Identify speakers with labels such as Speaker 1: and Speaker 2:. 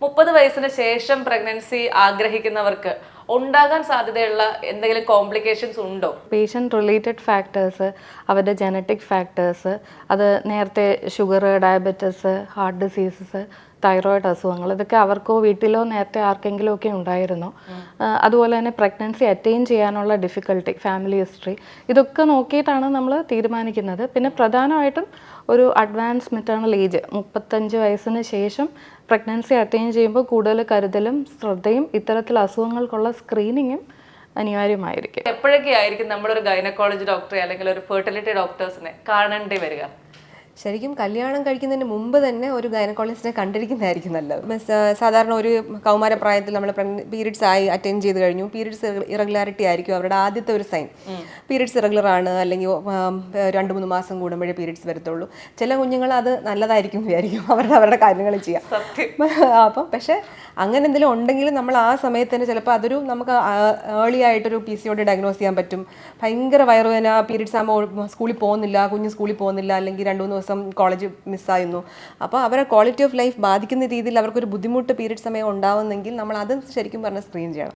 Speaker 1: 30 വയസ്സിന് ശേഷം പ്രഗ്നൻസി ആഗ്രഹിക്കുന്നവർക്ക് ഉണ്ടാകാൻ സാധ്യതയുള്ള എന്തെങ്കിലും കോംപ്ലിക്കേഷൻസ് ഉണ്ടോ?
Speaker 2: പേഷ്യൻ്റ് റിലേറ്റഡ് ഫാക്ടേഴ്സ്, അവരുടെ ജനറ്റിക് ഫാക്ടേഴ്സ്, അത് നേരത്തെ sugar, diabetes, heart diseases, thyroid അസുഖങ്ങൾ, ഇതൊക്കെ അവർക്കോ വീട്ടിലോ നേരത്തെ ആർക്കെങ്കിലും ഒക്കെ ഉണ്ടായിരുന്നോ, അതുപോലെ തന്നെ പ്രഗ്നൻസി അറ്റൈൻ ചെയ്യാനുള്ള ഡിഫിക്കൽട്ടി, ഫാമിലി ഹിസ്റ്ററി, ഇതൊക്കെ നോക്കിയിട്ടാണ് നമ്മൾ തീരുമാനിക്കുന്നത്. പിന്നെ പ്രധാനമായിട്ടും ഒരു അഡ്വാൻസ് മെറ്റേണൽ ഏജ് 35 വയസ്സിന് ശേഷം പ്രഗ്നൻസി അറ്റൈൻ ചെയ്യുമ്പോൾ കൂടുതൽ കരുതലും ശ്രദ്ധയും ഇത്തരത്തിൽ അസുഖങ്ങൾക്കുള്ള സ്ക്രീനിങ്ങും അനിവാര്യമായിരിക്കും.
Speaker 1: എപ്പോഴൊക്കെ ആയിരിക്കും നമ്മളൊരു ഗൈനക്കോളജി ഡോക്ടറെ അല്ലെങ്കിൽ ഒരു ഫെർട്ടിലിറ്റി ഡോക്ടേഴ്സിനെ കാണേണ്ടി വരിക?
Speaker 3: ശരിക്കും കല്യാണം കഴിക്കുന്നതിന് മുമ്പ് തന്നെ ഒരു ഗൈനക്കോളജിസ്റ്റിനെ കണ്ടിരിക്കുന്നതായിരിക്കും നല്ലത്. സാധാരണ ഒരു കൗമാരപ്രായത്തിൽ നമ്മൾ പീരീഡ്സ് ആയി അറ്റൻഡ് ചെയ്ത് കഴിഞ്ഞു, പീരീഡ്സ് ഇറഗുലാരിറ്റി ആയിരിക്കും അവരുടെ ആദ്യത്തെ ഒരു സൈൻ. പീരീഡ്സ് ഇറഗുലർ ആണ്, അല്ലെങ്കിൽ 2-3 മാസം കൂടുമ്പോഴേ പീരീഡ്സ് വരത്തുള്ളൂ. ചില കുഞ്ഞുങ്ങൾ അത് നല്ലതായിരിക്കും വിചാരിക്കും, അവരുടെ കാര്യങ്ങൾ ചെയ്യാം. അപ്പം പക്ഷേ അങ്ങനെ എന്തെങ്കിലും ഉണ്ടെങ്കിൽ നമ്മൾ ആ സമയത്ത് തന്നെ ചിലപ്പോൾ അതൊരു നമുക്ക് ഏർലി ആയിട്ടൊരു PCOD ഡയഗ്നോസ് ചെയ്യാൻ പറ്റും. ഭയങ്കര വയറുവേദന, പീരീഡ്സ് ആകുമ്പോൾ സ്കൂളിൽ പോകുന്നില്ല, കുഞ്ഞ് സ്കൂളിൽ പോകുന്നില്ല, അല്ലെങ്കിൽ 2-3 ദിവസം കോളേജ് മിസ്സായിരുന്നു. അപ്പോൾ അവരുടെ ക്വാളിറ്റി ഓഫ് ലൈഫ് ബാധിക്കുന്ന രീതിയിൽ അവർക്കൊരു ബുദ്ധിമുട്ട് പീരീഡ് സമയം ഉണ്ടാവുന്നെങ്കിൽ നമ്മൾ അത് ശരിക്കും പറഞ്ഞാൽ സ്ക്രീൻ ചെയ്യണം.